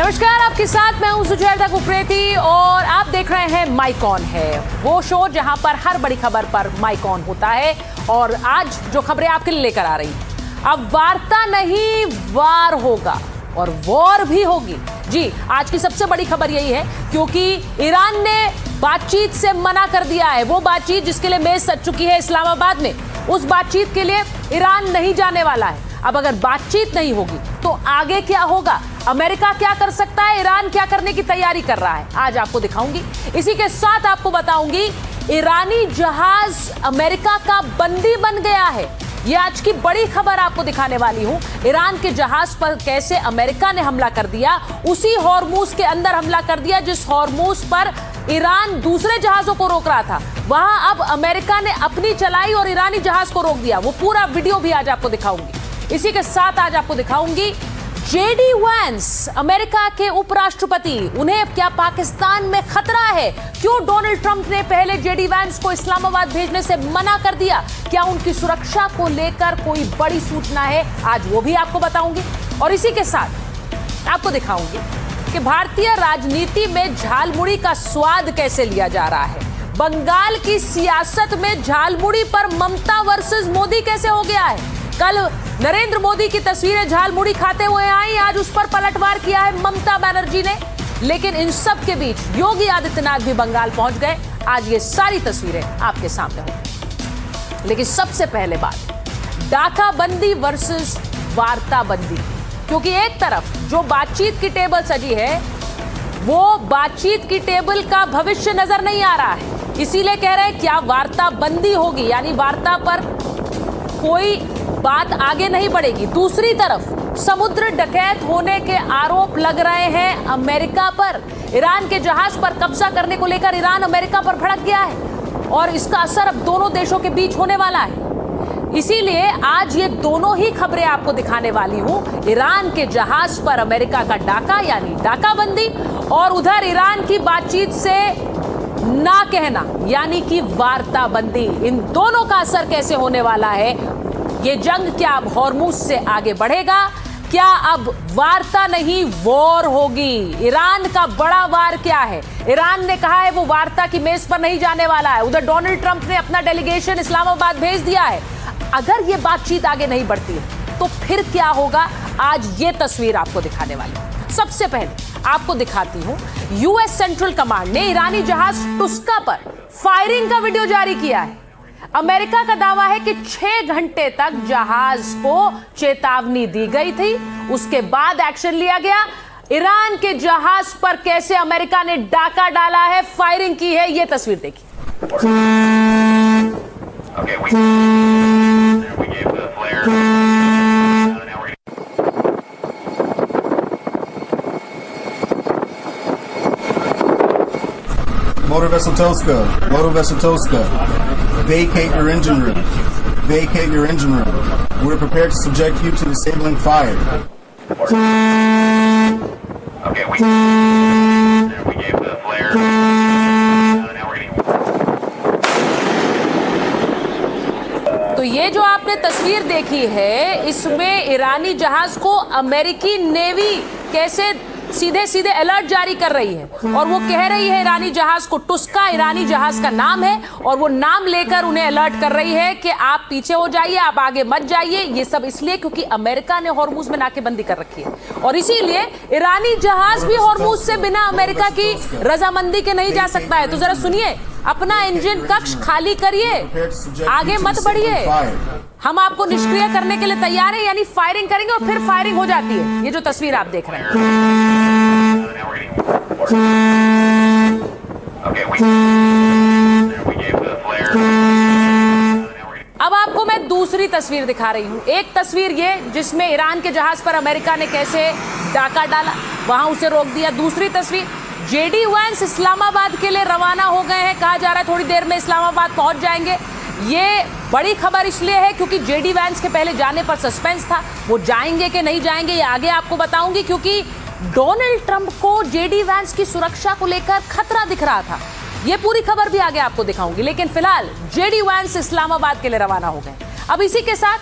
नमस्कार, आपके साथ मैं हूं सुचेता कुपरेती और आप देख रहे हैं माइक ऑन है, वो शो जहां पर हर बड़ी खबर पर माइक ऑन होता है। और आज जो खबरें आपके लिए लेकर आ रही हैं, अब वार्ता नहीं वार होगा और वॉर भी होगी। जी, आज की सबसे बड़ी खबर यही है क्योंकि ईरान ने बातचीत से मना कर दिया है। वो बातचीत जिसके लिए मेज सज चुकी है इस्लामाबाद में, उस बातचीत के लिए ईरान नहीं जाने वाला है। अब अगर बातचीत नहीं होगी तो आगे क्या होगा? अमेरिका क्या कर सकता है? ईरान क्या करने की तैयारी कर रहा है? आज आपको दिखाऊंगी। इसी के साथ आपको बताऊंगी ईरानी जहाज अमेरिका का बंदी बन गया है। ये आज की बड़ी खबर आपको दिखाने वाली हूं। ईरान के जहाज पर कैसे अमेरिका ने हमला कर दिया, उसी हॉर्मूज के अंदर हमला कर दिया जिस हॉर्मूज पर ईरान दूसरे जहाजों को रोक रहा था। वहां अब अमेरिका ने अपनी चलाई और ईरानी जहाज को रोक दिया। वो पूरा वीडियो भी आज आपको दिखाऊंगी। इसी के साथ आज आपको दिखाऊंगी जेडी वैंस, अमेरिका के उपराष्ट्रपति, उन्हें क्या पाकिस्तान में खतरा है? क्यों डोनाल्ड ट्रंप ने पहले जेडी वैंस को इस्लामाबाद भेजने से मना कर दिया? क्या उनकी सुरक्षा को लेकर कोई बड़ी सूचना है? आज वो भी आपको बताऊंगी। और इसी के साथ आपको दिखाऊंगी कि भारतीय राजनीति में झालमुड़ी का स्वाद कैसे लिया जा रहा है। बंगाल की सियासत में झालमुड़ी पर ममता वर्सेस मोदी कैसे हो गया है। कल नरेंद्र मोदी की तस्वीरें झालमुड़ी खाते हुए आई, आज उस पर पलटवार किया है ममता बनर्जी ने। लेकिन इन सब के बीच योगी आदित्यनाथ भी बंगाल पहुंच गए। आज ये सारी तस्वीरें आपके सामने होंगी। लेकिन सबसे पहले बात डाका बंदी वर्सेस वार्ता बंदी, क्योंकि एक तरफ जो बातचीत की टेबल सजी है वो बातचीत की टेबल का भविष्य नजर नहीं आ रहा है। इसीलिए कह रहे हैं क्या वार्ता बंदी होगी, यानी वार्ता पर कोई बात आगे नहीं बढ़ेगी। दूसरी तरफ समुद्र डकैत होने के आरोप लग रहे हैं अमेरिका पर। ईरान के जहाज पर कब्जा करने को लेकर ईरान अमेरिका पर भड़क गया है और इसका असर अब दोनों देशों के बीच होने वाला है। इसीलिए आज ये दोनों ही खबरें आपको दिखाने वाली हूं। ईरान के जहाज पर अमेरिका का डाका यानी डाका बंदी, और उधर ईरान की बातचीत से ना कहना यानी कि वार्ता बंदी। इन दोनों का असर कैसे होने वाला है? ये जंग क्या अब हॉर्मूज से आगे बढ़ेगा? क्या अब वार्ता नहीं वॉर होगी? ईरान का बड़ा वार क्या है? ईरान ने कहा है वो वार्ता की मेज पर नहीं जाने वाला है। उधर डोनाल्ड ट्रंप ने अपना डेलीगेशन इस्लामाबाद भेज दिया है। अगर ये बातचीत आगे नहीं बढ़ती है तो फिर क्या होगा? आज ये तस्वीर आपको दिखाने वाली हूं। सबसे पहले आपको दिखाती हूं, यूएस सेंट्रल कमांड ने ईरानी जहाज टुस्का पर फायरिंग का वीडियो जारी किया है। अमेरिका का दावा है कि 6 घंटे तक जहाज को चेतावनी दी गई थी, उसके बाद एक्शन लिया गया। ईरान के जहाज पर कैसे अमेरिका ने डाका डाला है, फायरिंग की है, यह तस्वीर देखिए। Motor vessel Toska, vacate your engine room. Vacate your engine room. We're prepared to subject you to disabling fire. Okay, we gave the flare. Now we're getting. तो ये जो आपने तस्वीर देखी है, इसमें ईरानी जहाज को अमेरिकी नेवी कैसे सीधे सीधे अलर्ट जारी कर रही है। और वो कह रही है ईरानी जहाज को, टुस्का ईरानी जहाज का नाम है, और वो नाम लेकर उन्हें अलर्ट कर रही है कि आप पीछे हो जाइए, आप आगे मत जाइए। ये सब इसलिए क्योंकि अमेरिका ने हॉर्मूज में नाकेबंदी कर रखी है और इसीलिए ईरानी जहाज भी हॉर्मूज से बिना अमेरिका की रजामंदी के नहीं जा सकता है। तो जरा सुनिए, अपना इंजन कक्ष खाली करिए, आगे मत बढ़िए, हम आपको निष्क्रिय करने के लिए तैयार हैं। यानी फायरिंग करेंगे और फिर फायरिंग हो जाती है। ये जो तस्वीर आप देख रहे हैं, अब आपको मैं दूसरी तस्वीर दिखा रही हूं। एक तस्वीर ये जिसमें ईरान के जहाज पर अमेरिका ने कैसे डाका डाला, वहां उसे रोक दिया। दूसरी तस्वीर, जेडी वैंस इस्लामाबाद के लिए रवाना हो गए हैं। कहा जा रहा है थोड़ी देर में इस्लामाबाद पहुंच जाएंगे। ये बड़ी खबर इसलिए है क्योंकि जेडी वैंस के पहले जाने पर सस्पेंस था। वो जाएंगे कि नहीं जाएंगे ये आगे आपको बताऊंगी, क्योंकि डोनाल्ड ट्रंप को जेडी वैंस की सुरक्षा को लेकर खतरा दिख रहा था। ये पूरी खबर भी आगे आपको दिखाऊंगी। लेकिन फिलहाल जेडी वैंस इस्लामाबाद के लिए रवाना हो गए। अब इसी के साथ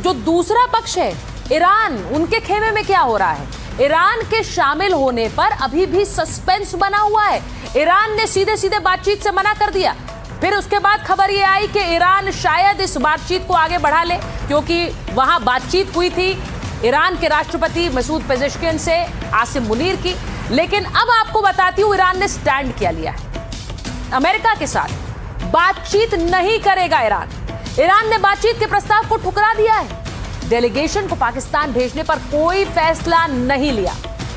जो दूसरा पक्ष है ईरान, उनके खेमे में क्या हो रहा है? ईरान के शामिल होने पर अभी भी सस्पेंस बना हुआ है। ईरान ने सीधे सीधे बातचीत से मना कर दिया। फिर उसके बाद खबर यह आई कि ईरान शायद इस बातचीत को आगे बढ़ा ले, क्योंकि वहां बातचीत हुई थी ईरान के राष्ट्रपति मसूद पेजेश्कियन से आसिम मुनीर की। लेकिन अब आपको बताती हूं ईरान ने स्टैंड क्या लिया है। अमेरिका के साथ बातचीत नहीं करेगा ईरान। ईरान ने बातचीत के प्रस्ताव को ठुकरा दिया है। डेलीगेशन को पाकिस्तान भेजने पर कोई फैसला नहीं लिया।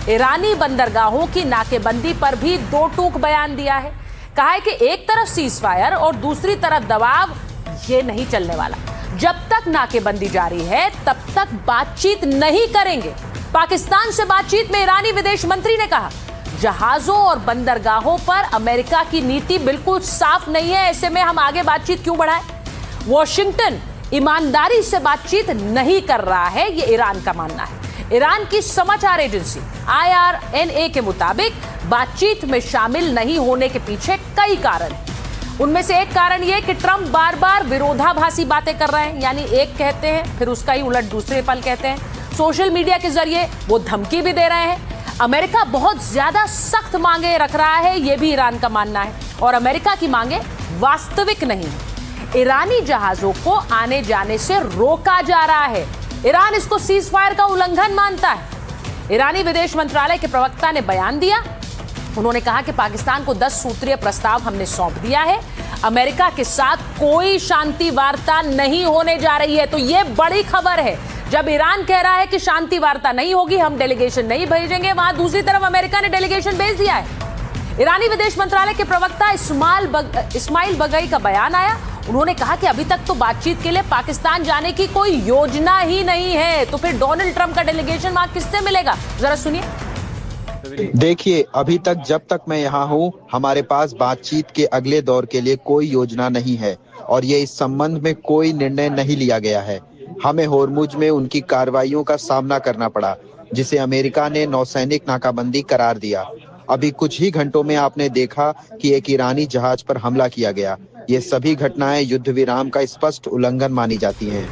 ईरानी बंदरगाहों की नाकेबंदी पर भी दो टूक बयान दिया है। कहा है कि एक तरफ सीज फायर और दूसरी तरफ दबाव, ये नहीं चलने वाला। जब तक नाकेबंदी जारी है तब तक बातचीत नहीं करेंगे। पाकिस्तान से बातचीत में ईरानी विदेश मंत्री ने कहा, जहाजों और बंदरगाहों पर अमेरिका की नीति बिल्कुल साफ नहीं है, ऐसे में हम आगे बातचीत क्यों बढ़ाएं? वॉशिंगटन ईमानदारी से बातचीत नहीं कर रहा है, यह ईरान का मानना है। ईरान की समाचार एजेंसी IRNA के मुताबिक बातचीत में शामिल नहीं होने के पीछे कई कारण हैं। उनमें से एक कारण यह कि ट्रंप बार बार विरोधाभासी बातें कर रहे हैं, यानी एक कहते हैं फिर उसका ही उलट दूसरे पल कहते हैं। सोशल मीडिया के जरिए वो धमकी भी दे रहे हैं। अमेरिका बहुत ज्यादा सख्त मांगे रख रहा है, यह भी ईरान का मानना है। और अमेरिका की मांगे वास्तविक नहीं है। ईरानी जहाजों को आने जाने से रोका जा रहा है। ईरान इसको सीज फायर का उल्लंघन मानता है। ईरानी विदेश मंत्रालय के प्रवक्ता ने बयान दिया। उन्होंने कहा कि पाकिस्तान को 10 सूत्रीय प्रस्ताव हमने सौंप दिया है। अमेरिका के साथ कोई शांति वार्ता नहीं होने जा रही है। तो यह बड़ी खबर है। जब ईरान कह रहा है कि शांति वार्ता नहीं होगी, हम डेलीगेशन नहीं भेजेंगे, वहां दूसरी तरफ अमेरिका ने डेलीगेशन भेज दिया है। ईरानी विदेश मंत्रालय के प्रवक्ता इस्माइल बगई का बयान आया। उन्होंने कहा कि अभी तक तो बातचीत के लिए पाकिस्तान जाने की कोई योजना ही नहीं है। तो फिर डोनाल्ड ट्रंप का डेलीगेशन वहां किससे मिलेगा? जरा सुनिए। देखिए, अभी तक जब तक मैं यहाँ हूँ, हमारे पास बातचीत के अगले दौर के लिए कोई योजना नहीं है और ये इस संबंध में कोई निर्णय नहीं लिया गया है। हमें होर्मुज में उनकी कार्रवाइयों का सामना करना पड़ा, जिसे अमेरिका ने नौसैनिक नाकाबंदी करार दिया। अभी कुछ ही घंटों में आपने देखा कि एक ईरानी जहाज पर हमला किया गया। ये सभी घटनाएं युद्ध विराम का स्पष्ट उल्लंघन मानी जाती हैं।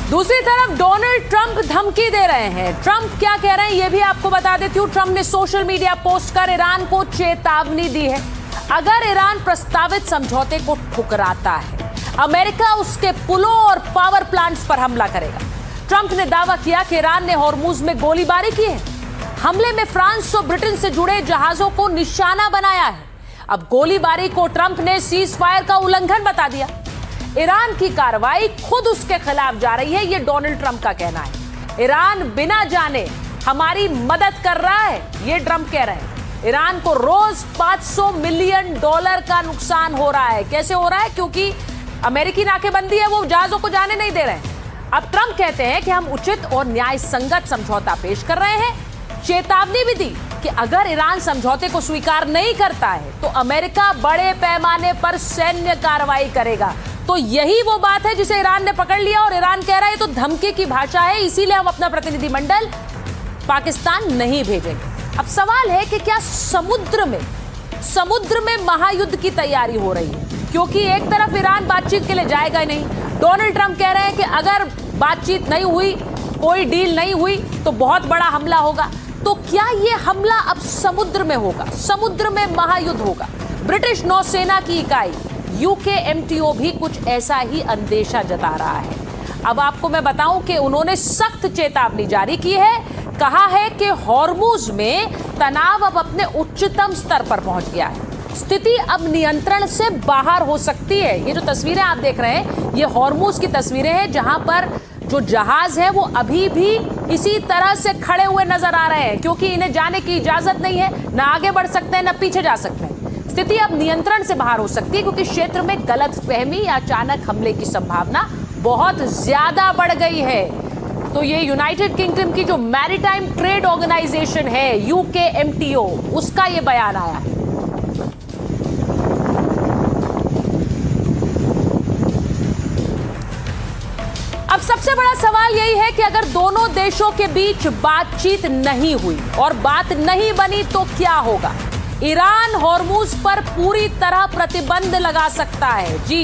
दूसरी तरफ डोनाल्ड ट्रंप धमकी दे रहे हैं। ट्रंप क्या कह रहे हैं यह भी आपको बता देती हूं। ट्रंप ने सोशल मीडिया पोस्ट कर ईरान को चेतावनी दी है। अगर ईरान प्रस्तावित समझौते को ठुकराता है, अमेरिका उसके पुलों और पावर प्लांट्स पर हमला करेगा। ट्रंप ने दावा किया कि ईरान ने होर्मुज में गोलीबारी की है। हमले में फ्रांस और ब्रिटेन से जुड़े जहाजों को निशाना बनाया है। अब गोलीबारी को ट्रंप ने सीज फायर का उल्लंघन बता दिया। ईरान की कार्रवाई खुद उसके खिलाफ जा रही है, यह डोनाल्ड ट्रंप का कहना है। ईरान बिना जाने हमारी मदद कर रहा है, यह ट्रंप कह रहे हैं। ईरान को रोज $500 मिलियन का नुकसान हो रहा है। कैसे हो रहा है? क्योंकि अमेरिकी नाकेबंदी है, वो जहाजों को जाने नहीं दे रहे हैं। अब ट्रंप कहते हैं कि हम उचित और न्याय संगत समझौता पेश कर रहे हैं। चेतावनी भी दी कि अगर ईरान समझौते को स्वीकार नहीं करता है तो अमेरिका बड़े पैमाने पर सैन्य कार्रवाई करेगा। तो यही वो बात है जिसे ईरान ने पकड़ लिया और ईरान कह रहा है तो धमकी की भाषा है, इसीलिए हम अपना प्रतिनिधिमंडल पाकिस्तान नहीं भेजेंगे। अब सवाल है कि क्या समुद्र में महायुद्ध की तैयारी हो रही है? क्योंकि एक तरफ ईरान बातचीत के लिए जाएगा ही नहीं। डोनाल्ड ट्रंप कह रहे हैं कि अगर बातचीत नहीं हुई, कोई डील नहीं हुई तो बहुत बड़ा हमला होगा। तो क्या यह हमला अब समुद्र में होगा? समुद्र में महायुद्ध होगा। ब्रिटिश नौसेना की इकाई UKMTO भी कुछ ऐसा ही अंदेशा जता रहा है। अब आपको मैं बताऊं कि उन्होंने सख्त चेतावनी जारी की है। कहा है कि होर्मुज में तनाव अब अपने उच्चतम स्तर पर पहुंच गया है। स्थिति अब नियंत्रण से बाहर हो सकती है। ये जो तस्वीरें आप देख रहे हैं, ये होर्मुज की तस्वीरें हैं, जहां पर जो जहाज है वो अभी भी इसी तरह से खड़े हुए नजर आ रहे हैं, क्योंकि इन्हें जाने की इजाजत नहीं है। ना आगे बढ़ सकते हैं, ना पीछे जा सकते हैं। स्थिति अब नियंत्रण से बाहर हो सकती है, क्योंकि क्षेत्र में गलतफहमी या अचानक हमले की संभावना बहुत ज्यादा बढ़ गई है। तो ये यूनाइटेड किंगडम की जो मैरीटाइम ट्रेड ऑर्गेनाइजेशन है UKMTO, उसका ये बयान आया है। अब सबसे बड़ा सवाल यही है कि अगर दोनों देशों के बीच बातचीत नहीं हुई और बात नहीं बनी तो क्या होगा? ईरान होर्मुज पर पूरी तरह प्रतिबंध लगा सकता है। जी,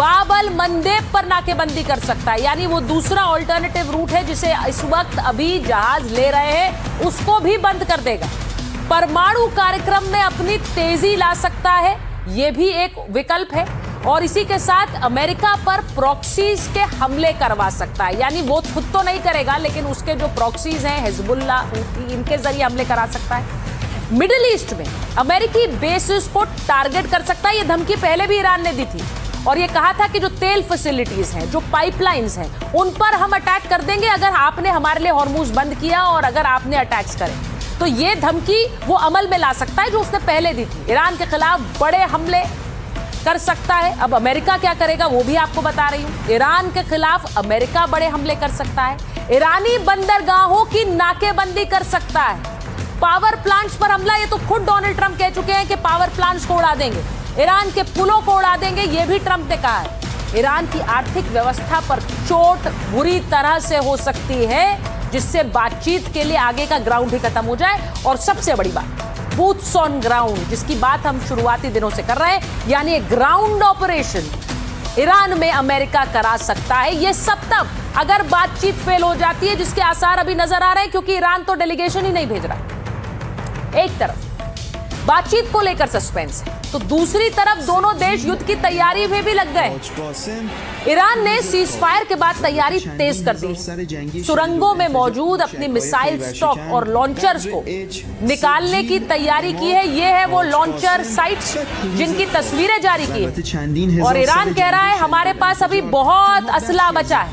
बाबल मंदेब पर नाकेबंदी कर सकता है, यानी वो दूसरा ऑल्टरनेटिव रूट है जिसे इस वक्त अभी जहाज ले रहे हैं, उसको भी बंद कर देगा। परमाणु कार्यक्रम में अपनी तेजी ला सकता है, यह भी एक विकल्प है। और इसी के साथ अमेरिका पर प्रॉक्सीज के हमले करवा सकता है, यानी वो खुद तो नहीं करेगा लेकिन उसके जो प्रॉक्सीज हैं हिजबुल्ला, इनके जरिए हमले करा सकता है। मिडिल ईस्ट में अमेरिकी बेसिस को टारगेट कर सकता है। ये धमकी पहले भी ईरान ने दी थी और ये कहा था कि जो तेल फैसिलिटीज हैं, जो पाइपलाइंस हैं, उन पर हम अटैक कर देंगे अगर आपने हमारे लिए हॉर्मुज बंद किया और अगर आपने अटैक्स करे। तो ये धमकी वो अमल में ला सकता है जो उसने पहले दी थी। ईरान के खिलाफ बड़े हमले कर सकता है। अब अमेरिका क्या करेगा वो भी आपको बता रही हूं। ईरान के खिलाफ अमेरिका बड़े हमले कर सकता है। ईरानी बंदरगाहों की नाकेबंदी कर सकता है। पावर प्लांट्स पर हमला, ये तो खुद डोनाल्ड ट्रंप कह चुके हैं कि पावर प्लांट्स को उड़ा देंगे, ईरान के पुलों को उड़ा देंगे, ये भी ट्रंप ने कहा है। ईरान की आर्थिक व्यवस्था पर चोट बुरी तरह से हो सकती है, जिससे बातचीत के लिए आगे का ग्राउंड ही खत्म हो जाए। और सबसे बड़ी बात, बूट्स ऑन ग्राउंड, जिसकी बात हम शुरुआती दिनों से कर रहे हैं, यानी ग्राउंड ऑपरेशन ईरान में अमेरिका करा सकता है। यह सब तब अगर बातचीत फेल हो जाती है, जिसके आसार अभी नजर आ रहे हैं, क्योंकि ईरान तो डेलीगेशन ही नहीं भेज रहा। एक तरफ बातचीत को लेकर सस्पेंस है, तो दूसरी तरफ दोनों देश युद्ध की तैयारी में भी लग गए। ईरान ने सीज फायर के बाद तैयारी तेज कर दी। सुरंगों में मौजूद अपनी मिसाइल स्टॉक और लॉन्चर्स को निकालने की तैयारी की है। ये है वो लॉन्चर साइट्स जिनकी तस्वीरें जारी की है। और ईरान कह रहा है हमारे पास अभी बहुत असला बचा है।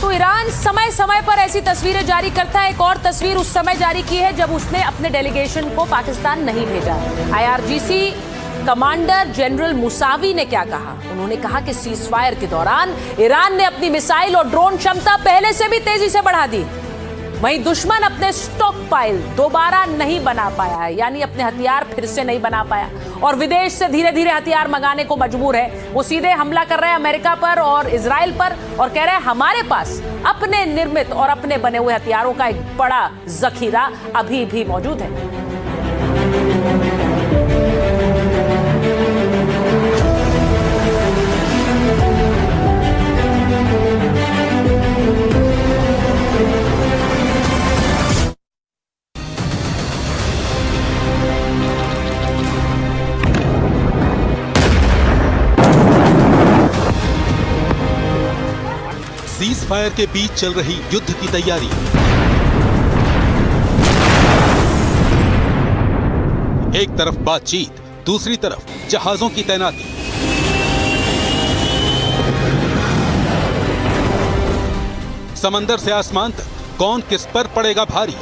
तो ईरान समय समय पर ऐसी तस्वीरें जारी करता है। एक और तस्वीर उस समय जारी की है जब उसने अपने डेलीगेशन को पाकिस्तान नहीं भेजा। IRGC कमांडर जनरल मुसावी ने क्या कहा? उन्होंने कहा कि सीज फायर के दौरान ईरान ने अपनी मिसाइल और ड्रोन क्षमता पहले से भी तेजी से बढ़ा दी। वहीं दुश्मन अपने स्टॉक पाइल दोबारा नहीं बना पाया है, यानी अपने हथियार फिर से नहीं बना पाया और विदेश से धीरे धीरे हथियार मंगाने को मजबूर है। वो सीधे हमला कर रहे हैं अमेरिका पर और इजराइल पर और कह रहे हैं हमारे पास अपने निर्मित और अपने बने हुए हथियारों का एक बड़ा जखीरा अभी भी मौजूद है। सीज फायर के बीच चल रही युद्ध की तैयारी। एक तरफ बातचीत, दूसरी तरफ जहाजों की तैनाती। समंदर से आसमान तक कौन किस पर पड़ेगा भारी?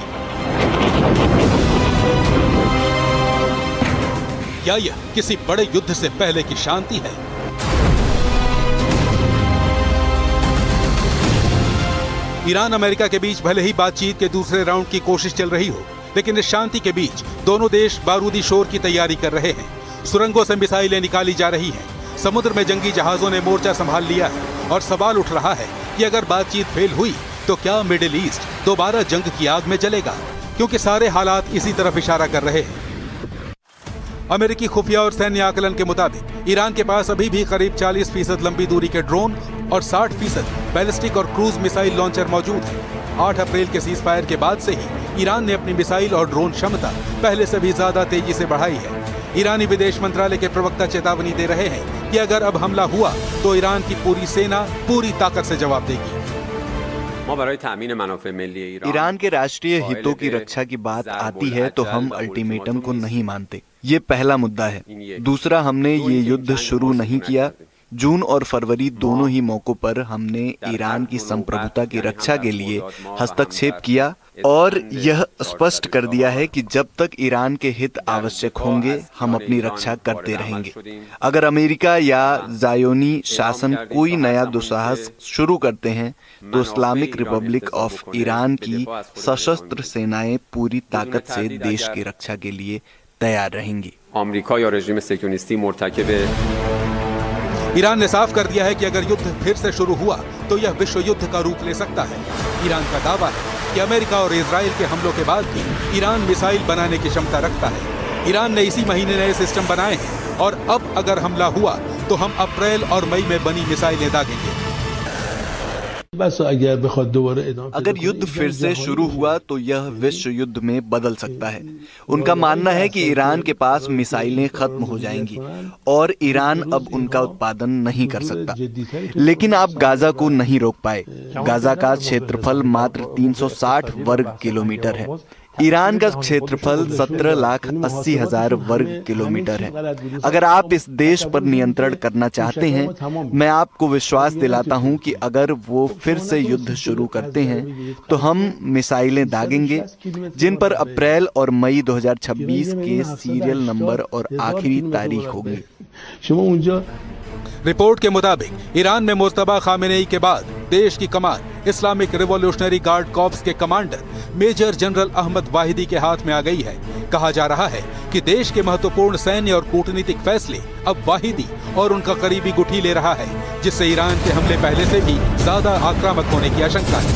क्या यह किसी बड़े युद्ध से पहले की शांति है? ईरान अमेरिका के बीच भले ही बातचीत के दूसरे राउंड की कोशिश चल रही हो, लेकिन इस शांति के बीच दोनों देश बारूदी शोर की तैयारी कर रहे हैं। सुरंगों से मिसाइलें निकाली जा रही हैं। समुद्र में जंगी जहाजों ने मोर्चा संभाल लिया है और सवाल उठ रहा है कि अगर बातचीत फेल हुई तो क्या मिडिल ईस्ट दोबारा जंग की आग में जलेगा? क्योंकि सारे हालात इसी तरफ इशारा कर रहे हैं। अमेरिकी खुफिया और सैन्य आकलन के मुताबिक ईरान के पास अभी भी करीब 40% लंबी दूरी के ड्रोन और 60% बैलिस्टिक और क्रूज मिसाइल लॉन्चर मौजूद हैं। 8 अप्रैल के सीज फायर के बाद से ही ईरान ने अपनी मिसाइल और ड्रोन क्षमता पहले से भी ज्यादा तेजी से बढ़ाई है। ईरानी विदेश मंत्रालय के प्रवक्ता चेतावनी दे रहे हैं कि अगर अब हमला हुआ तो ईरान की पूरी सेना पूरी ताकत से जवाब देगी। ईरान के राष्ट्रीय हितों की रक्षा की बात आती है तो हम अल्टीमेटम को नहीं मानते। ये पहला मुद्दा है। दूसरा, हमने ये युद्ध शुरू नहीं किया। जून और फरवरी दोनों ही मौकों पर हमने ईरान की संप्रभुता की रक्षा के लिए हस्तक्षेप किया और यह स्पष्ट कर दिया है कि जब तक ईरान के हित आवश्यक होंगे हम अपनी रक्षा करते रहेंगे। अगर अमेरिका या ज़ायोनी शासन कोई नया दुस्साहस शुरू करते हैं तो इस्लामिक रिपब्लिक ऑफ ईरान की सशस्त्र सेनाएं पूरी ताकत से देश की रक्षा के लिए तैयार रहेंगी। ईरान ने साफ कर दिया है कि अगर युद्ध फिर से शुरू हुआ तो यह विश्व युद्ध का रूप ले सकता है। ईरान का दावा है कि अमेरिका और इजराइल के हमलों के बाद भी ईरान मिसाइल बनाने की क्षमता रखता है। ईरान ने इसी महीने नए सिस्टम बनाए हैं और अब अगर हमला हुआ तो हम अप्रैल और मई में बनी मिसाइलें दागेंगे। अगर युद्ध फिर से शुरू हुआ तो यह विश्व युद्ध में बदल सकता है। उनका मानना है कि ईरान के पास मिसाइलें खत्म हो जाएंगी और ईरान अब उनका उत्पादन नहीं कर सकता। लेकिन आप गाजा को नहीं रोक पाए। गाजा का क्षेत्रफल मात्र 360 वर्ग किलोमीटर है। ईरान का क्षेत्रफल 17,80,000 वर्ग किलोमीटर है। अगर आप इस देश पर नियंत्रण करना चाहते हैं, मैं आपको विश्वास दिलाता हूं कि अगर वो फिर से युद्ध शुरू करते हैं तो हम मिसाइलें दागेंगे जिन पर अप्रैल और मई 2026 के सीरियल नंबर और आखिरी तारीख होगी। रिपोर्ट के मुताबिक ईरान में मुस्तफा खामेनेई के बाद देश की कमान इस्लामिक रिवॉल्यूशनरी गार्ड कॉर्प्स के commander major general Ahmad Vahidi के हाथ में आ गई है। कहा जा रहा है कि देश के महत्वपूर्ण सैन्य और कूटनीतिक फैसले अब वाहिदी और उनका करीबी गुठी ले रहा है, जिससे ईरान के हमले पहले से भी ज्यादा आक्रामक होने की आशंका है।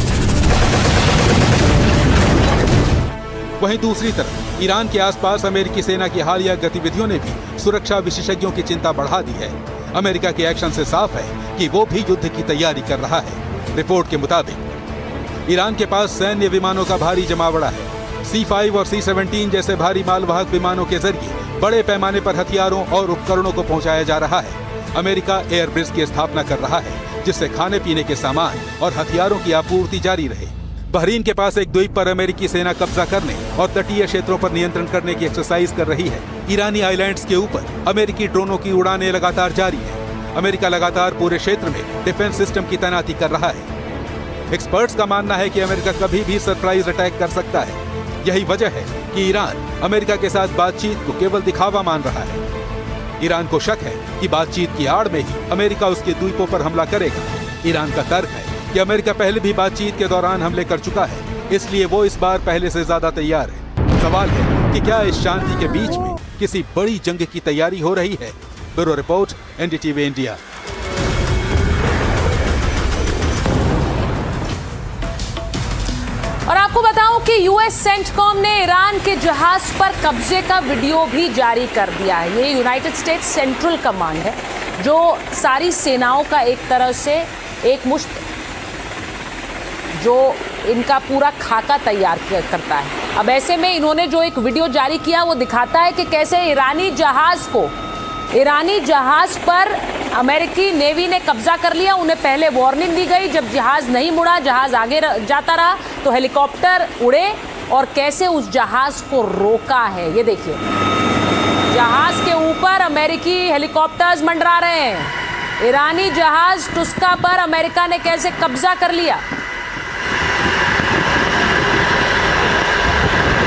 वहीं दूसरी तरफ ईरान के आसपास अमेरिकी सेना की हालिया गतिविधियों ने भी सुरक्षा विशेषज्ञों की चिंता बढ़ा दी है। अमेरिका के एक्शन से साफ है कि वो भी युद्ध की तैयारी कर रहा है। रिपोर्ट के मुताबिक ईरान के पास सैन्य विमानों का भारी जमावड़ा है। C-5 और C-17 जैसे भारी मालवाहक विमानों के जरिए बड़े पैमाने पर हथियारों और उपकरणों को पहुंचाया जा रहा है। अमेरिका एयरब्रिज की स्थापना कर रहा है, जिससे खाने पीने के सामान और हथियारों की आपूर्ति जारी रहे। बहरीन के पास एक द्वीप पर अमेरिकी सेना कब्जा करने और तटीय क्षेत्रों पर नियंत्रण करने की एक्सरसाइज कर रही है। ईरानी आइलैंड्स के ऊपर अमेरिकी ड्रोनों की उड़ानें लगातार जारी है। अमेरिका लगातार पूरे क्षेत्र में डिफेंस सिस्टम की तैनाती कर रहा है। एक्सपर्ट्स का मानना है कि अमेरिका कभी भी सरप्राइज अटैक कर सकता है। यही वजह है कि ईरान अमेरिका के साथ बातचीत को केवल दिखावा मान रहा है। ईरान को शक है कि बातचीत की आड़ में ही अमेरिका उसके द्वीपों पर हमला करेगा। ईरान का तर्क है कि अमेरिका पहले भी बातचीत के दौरान हमले कर चुका है, इसलिए वो इस बार पहले से ज्यादा तैयार है। सवाल है कि क्या इस शांति के बीच में किसी बड़ी जंग की तैयारी हो रही है। Bureau report, NDTV India. और आपको बताऊं कि यूएस सेंटकॉम ने ईरान के जहाज पर कब्जे का वीडियो भी जारी कर दिया है। ये यूनाइटेड स्टेट्स सेंट्रल कमांड है जो सारी सेनाओं का एक तरह से एक मुश्त जो इनका पूरा खाका तैयार करता है। अब ऐसे में इन्होंने जो एक वीडियो जारी किया वो दिखाता है कि कैसे ईरानी जहाज पर अमेरिकी नेवी ने कब्जा कर लिया। उन्हें पहले वार्निंग दी गई, जब जहाज नहीं मुड़ा, जहाज आगे जाता रहा तो हेलीकॉप्टर उड़े और कैसे उस जहाज को रोका है। ये देखिए, जहाज के ऊपर अमेरिकी हेलीकॉप्टर्स मंडरा रहे हैं। ईरानी जहाज टुस्का पर अमेरिका ने कैसे कब्जा कर लिया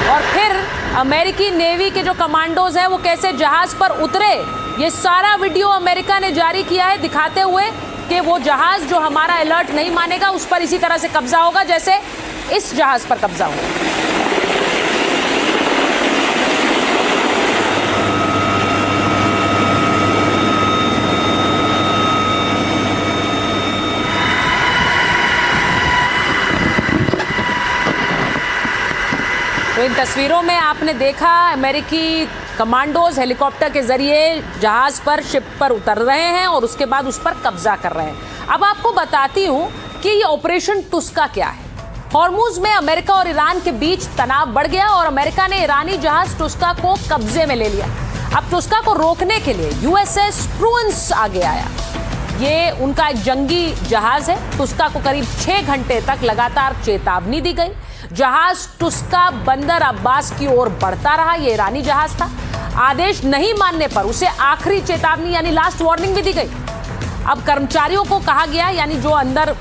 और फिर अमेरिकी नेवी के जो कमांडोज हैं वो कैसे जहाज पर उतरे। ये सारा वीडियो अमेरिका ने जारी किया है, दिखाते हुए कि वो जहाज जो हमारा अलर्ट नहीं मानेगा उस पर इसी तरह से कब्जा होगा जैसे इस जहाज पर कब्जा हुआ। तो इन तस्वीरों में आपने देखा अमेरिकी कमांडोज हेलीकॉप्टर के जरिए जहाज पर, शिप पर उतर रहे हैं और उसके बाद उस पर कब्जा कर रहे हैं। अब आपको बताती हूं कि ये ऑपरेशन टुस्का क्या है। हॉर्मुज में अमेरिका और ईरान के बीच तनाव बढ़ गया और अमेरिका ने ईरानी जहाज टुस्का को कब्जे में ले लिया। अब टुस्का को रोकने के लिए USS प्रूवेंस आगे आया। ये उनका एक जंगी जहाज है। टुस्का को करीब 6 घंटे तक लगातार चेतावनी दी गई। जहाज टुस्का बंदर अब्बास की ओर बढ़ता रहा। ये ईरानी जहाज था। आदेश नहीं मानने पर उसे आखिरी चेतावनी यानी लास्ट वार्निंग भी दी गई। अब कर्मचारियों को कहा गया, यानी जो अंदर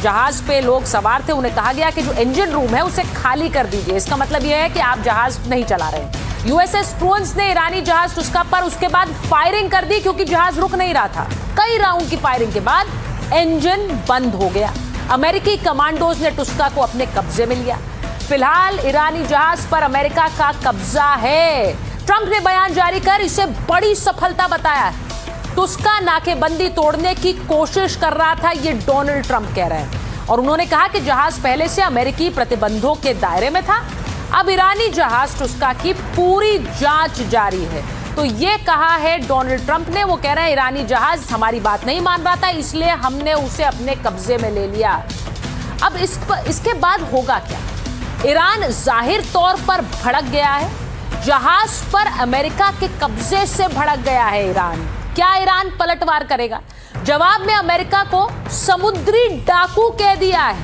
जहाज पे लोग सवार थे उन्हें कहा गया कि जो इंजन रूम है उसे खाली कर दीजिए। इसका मतलब यह है कि आप जहाज नहीं चला रहे। USS प्रूवेंस ने ईरानी जहाज टुस्का पर उसके बाद फायरिंग कर दी क्योंकि जहाज रुक नहीं रहा था। कई राउंड की फायरिंग के बाद इंजन बंद हो गया। अमेरिकी कमांडोज ने टुस्का को अपने कब्जे में लिया। फिलहाल ईरानी जहाज पर अमेरिका का कब्जा है। ट्रंप ने बयान जारी कर इसे बड़ी सफलता बताया है। टुस्का नाकेबंदी तोड़ने की कोशिश कर रहा था, ये डोनाल्ड ट्रंप कह रहे हैं। और उन्होंने कहा कि जहाज पहले से अमेरिकी प्रतिबंधों के दायरे में था, अब ईरानी जहाज टुस्का की पूरी जांच जारी है। तो ये कहा है डोनाल्ड ट्रंप ने। वो कह रहे हैं ईरानी जहाज हमारी बात नहीं मान रहा था, इसलिए हमने उसे अपने कब्जे में ले लिया। अब इसके बाद होगा क्या? ईरान जाहिर तौर पर भड़क गया है, जहाज पर अमेरिका के कब्जे से भड़क गया है ईरान। क्या ईरान पलटवार करेगा? जवाब में अमेरिका को समुद्री डाकू कह दिया है।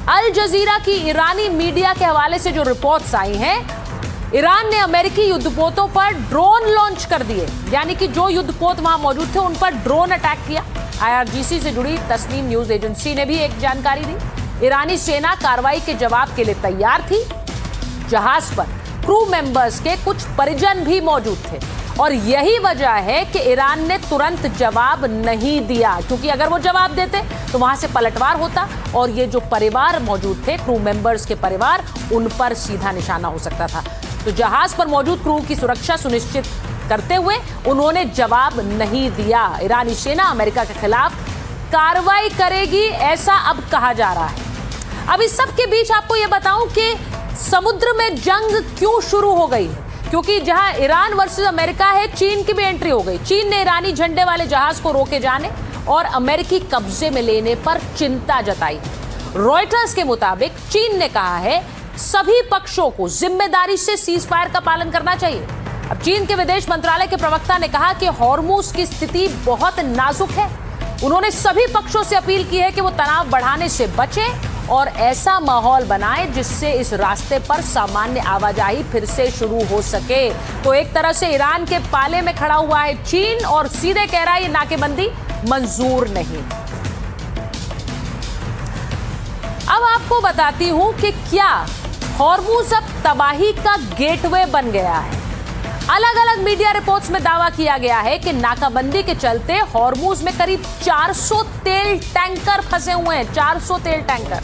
अल जजीरा की ईरानी मीडिया के हवाले से जो रिपोर्ट्स आई हैं, ईरान ने अमेरिकी युद्धपोतों पर ड्रोन लॉन्च कर दिए, यानी कि जो युद्धपोत वहां मौजूद थे उन पर ड्रोन अटैक किया। IRGC से जुड़ी तस्नीम न्यूज एजेंसी ने भी एक जानकारी दी। ईरानी सेना कार्रवाई के जवाब के लिए तैयार थी। जहाज पर क्रू मेंबर्स के कुछ परिजन भी मौजूद थे और यही वजह है कि ईरान ने तुरंत जवाब नहीं दिया, क्योंकि अगर वो जवाब देते तो वहां से पलटवार होता और ये जो परिवार मौजूद थे, क्रू मेंबर्स के परिवार, उन पर सीधा निशाना हो सकता था। तो जहाज पर मौजूद क्रू की सुरक्षा सुनिश्चित करते हुए उन्होंने जवाब नहीं दिया। ईरानी सेना अमेरिका के खिलाफ कार्रवाई करेगी, ऐसा अब कहा जा रहा है। अब इस सब के बीच आपको यह बताऊं कि समुद्र में जंग क्यों शुरू हो गई है, क्योंकि जहां ईरान वर्सेस अमेरिका है, चीन की भी एंट्री हो गई। चीन ने ईरानी झंडे वाले जहाज को रोके जाने और अमेरिकी कब्जे में लेने पर चिंता जताई। रॉयटर्स के मुताबिक चीन ने कहा है सभी पक्षों को जिम्मेदारी से सीज फायर का पालन करना चाहिए। अब चीन के विदेश मंत्रालय के प्रवक्ता ने कहा कि हॉर्मुज की स्थिति बहुत नाजुक है। उन्होंने सभी पक्षों से अपील की है कि वो तनाव बढ़ाने से बचें और ऐसा माहौल बनाए जिससे इस रास्ते पर सामान्य आवाजाही फिर से शुरू हो सके। तो एक तरह से ईरान के पाले में खड़ा हुआ है चीन और सीधे कह रहा है ये नाकेबंदी मंजूर नहीं। अब आपको बताती हूं कि क्या हॉर्मुज अब तबाही का गेटवे बन गया है। अलग अलग मीडिया रिपोर्ट्स में दावा किया गया है कि नाकाबंदी के चलते हॉर्मुज में करीब 400 तेल टैंकर फंसे हुए हैं। 400 तेल टैंकर,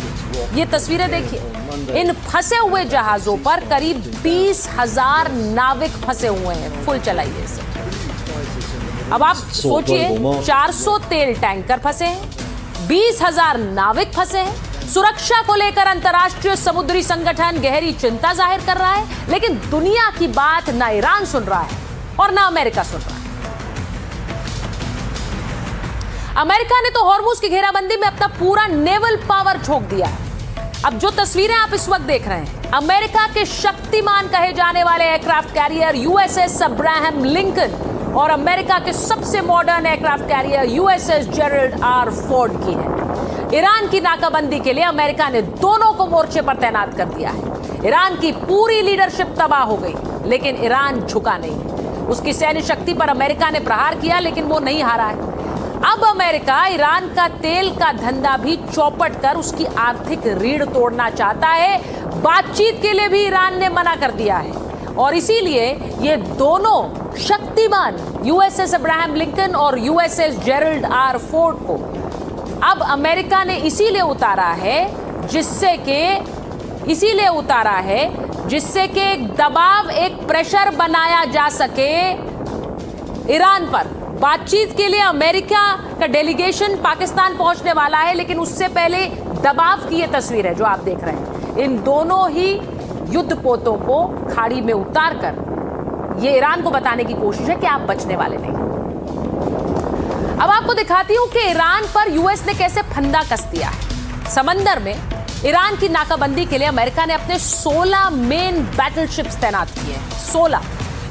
ये तस्वीरें देखिए। इन फंसे हुए जहाजों पर करीब 20,000 नाविक फंसे हुए हैं। फुल चलाइए इसे। अब आप सोचिए, 400 तेल टैंकर फंसे हैं, 20,000 नाविक फंसे हैं। सुरक्षा को लेकर अंतर्राष्ट्रीय समुद्री संगठन गहरी चिंता जाहिर कर रहा है, लेकिन दुनिया की बात ना ईरान सुन रहा है और ना अमेरिका सुन रहा है। अमेरिका ने तो हॉर्मुज की घेराबंदी में अपना पूरा नेवल पावर झोंक दिया है। अब जो तस्वीरें आप इस वक्त देख रहे हैं, अमेरिका के शक्तिमान कहे जाने वाले aircraft carrier USS Abraham Lincoln और अमेरिका के सबसे modern aircraft carrier USS Gerald R Ford की है। ईरान की नाकाबंदी के लिए अमेरिका ने दोनों को मोर्चे पर तैनात कर दिया है। ईरान की पूरी लीडरशिप तबाह हो गई, लेकिन ईरान झुका नहीं। उसकी सैन्य शक्ति पर अमेरिका ने प्रहार किया, लेकिन वो नहीं हारा है। अब अमेरिका ईरान का तेल का धंधा भी चौपट कर उसकी आर्थिक रीढ़ तोड़ना चाहता है। बातचीत के लिए भी ईरान ने मना कर दिया है और इसीलिए ये दोनों शक्तिमान USS अब्राहम लिंकन और USS जेरल्ड आर फोर्ड को अब अमेरिका ने इसीलिए उतारा है जिससे कि एक दबाव, एक प्रेशर बनाया जा सके ईरान पर। बातचीत के लिए अमेरिका का डेलीगेशन पाकिस्तान पहुंचने वाला है, लेकिन उससे पहले दबाव की ये तस्वीर है जो आप देख रहे हैं। इन दोनों ही युद्धपोतों को खाड़ी में उतारकर ये ईरान को बताने की कोशिश है कि आप बचने वाले नहीं। अब आपको दिखाती हूं कि ईरान पर यूएस ने कैसे फंदा कस दिया है। समंदर में ईरान की नाकाबंदी के लिए अमेरिका ने अपने 16 मेन बैटलशिप्स तैनात किए हैं। 16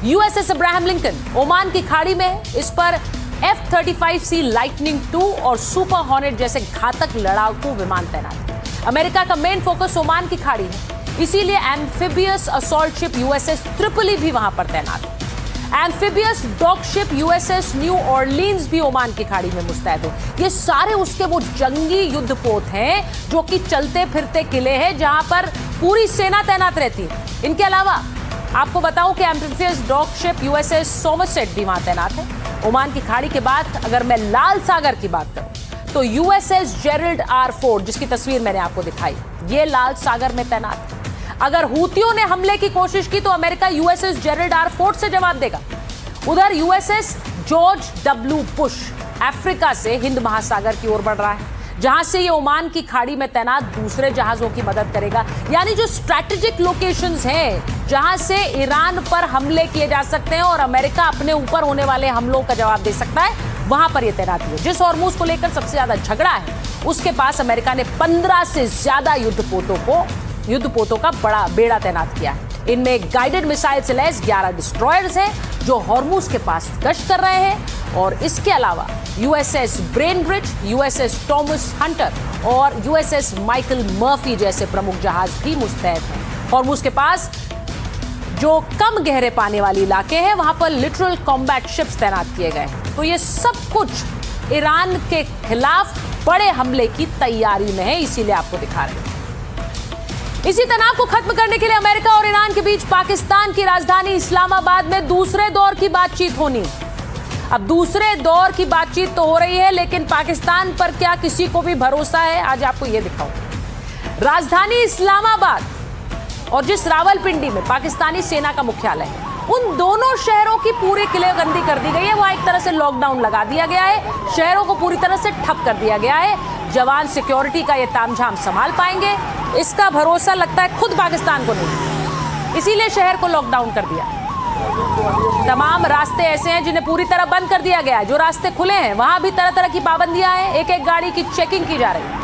USS अब्राहम लिंकन ओमान की खाड़ी में है। इस पर F-35C लाइटनिंग 2 और सुपर हॉर्नेट जैसे घातक लड़ाकू विमान तैनात हैं। अमेरिका का मेन फोकस ओमान की खाड़ी है, इसीलिए एम्फिबियस असॉल्ट शिप USS ट्रिपली भी वहां पर तैनात है। एम्फिबियस dock ship USS new Orleans भी ओमान की खाड़ी में मुस्तैद है। ये सारे उसके वो जंगी युद्धपोत हैं जो कि चलते फिरते किले हैं जहां पर पूरी सेना तैनात रहती है। इनके अलावा आपको बताऊं कि एम्फिबियस डॉक शिप USS सोमरसेट भी वहां तैनात है। ओमान की खाड़ी के बाद अगर मैं लाल सागर की बात करूं तो USS जेरल्ड आर फोर्ड, जिसकी तस्वीर मैंने आपको दिखाई, ये लाल सागर में तैनात है। अगर हूतियों ने हमले की कोशिश की तो America USS Gerald R Ford से जवाब देगा। उधर USS George W Bush Africa से हिंद महासागर की ओर बढ़ रहा है, जहां से ये ओमान की खाड़ी में तैनात दूसरे जहाजों की मदद करेगा। यानी जो स्ट्रैटेजिक लोकेशंस हैं जहां से ईरान पर हमले किए जा सकते हैं और अमेरिका अपने ऊपर होने वाले हमलों का जवाब दे सकता है, वहां पर यह तैनाती है। जिस हॉर्मूज को लेकर सबसे ज्यादा झगड़ा है उसके पास अमेरिका ने 15 से ज्यादा युद्धपोतों का बड़ा बेड़ा तैनात किया है। इनमें गाइडेड मिसाइल से लैस 11 डिस्ट्रॉयर्स हैं जो हॉर्मूज के पास गश्त कर रहे हैं, और इसके अलावा यूएसएस ब्रेनब्रिज, यूएसएस थॉमस हंटर और यूएसएस माइकल मर्फी जैसे प्रमुख जहाज भी मुस्तैद हैं। हॉर्मूज के पास जो कम गहरे पानी वाले इलाके हैं वहां पर लिटरल कॉम्बैट शिप्स तैनात किए गए हैं। तो ये सब कुछ ईरान के खिलाफ बड़े हमले की तैयारी में है, इसीलिए आपको दिखा रहे हैं। इसी तनाव को खत्म करने के लिए अमेरिका और ईरान के बीच पाकिस्तान की राजधानी इस्लामाबाद में दूसरे दौर की बातचीत होनी। अब दूसरे दौर की बातचीत तो हो रही है, लेकिन पाकिस्तान पर क्या किसी को भी भरोसा है? आज आपको यह दिखाऊं। राजधानी इस्लामाबाद और जिस रावलपिंडी में पाकिस्तानी सेना का मुख्यालय है, उन दोनों शहरों की पूरी किलेबंदी कर दी गई है। वहां एक तरह से लॉकडाउन लगा दिया गया है, शहरों को पूरी तरह से ठप कर दिया गया है। जवान सिक्योरिटी का ये तामझाम संभाल पाएंगे, इसका भरोसा लगता है खुद पाकिस्तान को नहीं, इसीलिए शहर को लॉकडाउन कर दिया। तमाम रास्ते ऐसे हैं जिन्हें पूरी तरह बंद कर दिया गया है। जो रास्ते खुले हैं वहां भी तरह तरह की पाबंदियां हैं, एक एक गाड़ी की चेकिंग की जा रही है।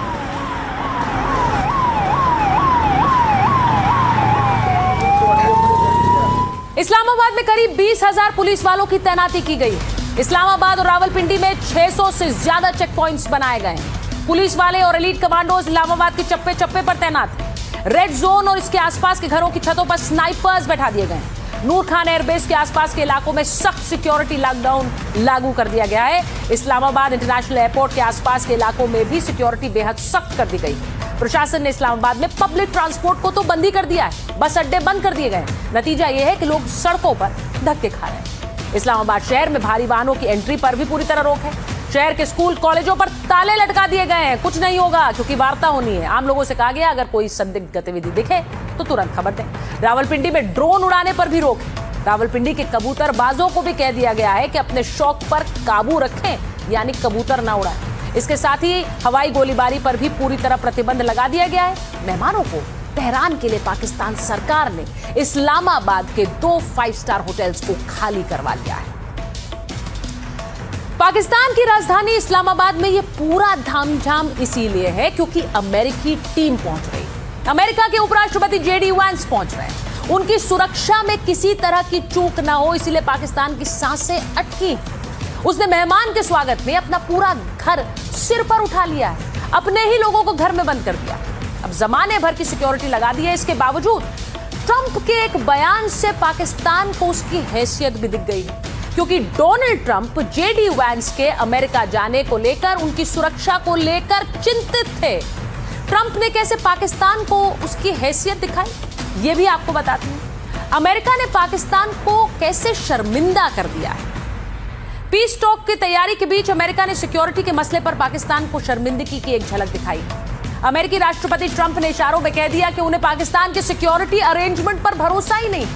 इस्लामाबाद में करीब 20,000 पुलिस वालों की तैनाती की गई है। इस्लामाबाद और रावलपिंडी में 600 से ज्यादा चेक पॉइंट्स बनाए गए हैं। पुलिस वाले और एलीट कमांडोज इस्लामाबाद के चप्पे चप्पे पर तैनात हैं। रेड जोन और इसके आसपास के घरों की छतों पर स्नाइपर्स बैठा दिए गए हैं। नूर खान एयरबेस के आसपास के इलाकों में सख्त सिक्योरिटी लॉकडाउन लागू कर दिया गया है। इस्लामाबाद इंटरनेशनल एयरपोर्ट के आसपास के इलाकों में भी सिक्योरिटी बेहद सख्त कर दी गई। प्रशासन ने इस्लामाबाद में पब्लिक ट्रांसपोर्ट को तो बंद ही कर दिया है, बस अड्डे बंद कर दिए गए। नतीजा यह है कि लोग सड़कों पर धक्के खा रहे हैं। इस्लामाबाद शहर में भारी वाहनों की एंट्री पर भी पूरी तरह रोक है। शहर के स्कूल कॉलेजों पर ताले लटका दिए गए हैं। कुछ नहीं होगा क्योंकि वार्ता होनी है। आम लोगों से कहा गया अगर कोई संदिग्ध गतिविधि दिखे तो तुरंत खबर दें। रावलपिंडी में ड्रोन उड़ाने पर भी रोक है। रावलपिंडी के कबूतरबाजों को भी कह दिया गया है कि अपने शौक पर काबू रखें, यानी कबूतर ना उड़ाएं। इसके साथ ही हवाई गोलीबारी पर भी पूरी तरह प्रतिबंध लगा दिया गया है। मेहमानों को तेहरान के लिए पाकिस्तान सरकार ने इस्लामाबाद के 2 5 स्टार होटल्स को खाली करवा लिया है। पाकिस्तान की राजधानी इस्लामाबाद में यह पूरा धामझाम इसीलिए है क्योंकि अमेरिकी टीम पहुंच रही है। अमेरिका के उपराष्ट्रपति जेडी वैंस पहुंच रहे हैं। उनकी सुरक्षा में किसी तरह की चूक ना हो, इसीलिए पाकिस्तान की सांसें अटकी। उसने मेहमान के स्वागत में अपना पूरा घर सिर पर उठा लिया है, अपने ही लोगों को घर में बंद कर दिया। अब जमाने भर की सिक्योरिटी लगा दी है। इसके बावजूद ट्रंप के एक बयान से पाकिस्तान को उसकी हैसियत भी दिख गई है, क्योंकि डोनाल्ड ट्रंप जेडी वैंस के अमेरिका जाने को लेकर, उनकी सुरक्षा को लेकर चिंतित थे। ट्रंप ने कैसे पाकिस्तान को उसकी हैसियत दिखाई, यह भी आपको बताती हूं। अमेरिका ने पाकिस्तान को कैसे शर्मिंदा कर दिया है। पीस टॉक की तैयारी के बीच अमेरिका ने सिक्योरिटी के मसले पर पाकिस्तान को शर्मिंदगी की एक झलक दिखाई। अमेरिकी राष्ट्रपति ट्रंप ने इशारों में कह दिया कि उन्हें पाकिस्तान के सिक्योरिटी अरेंजमेंट पर भरोसा ही नहीं।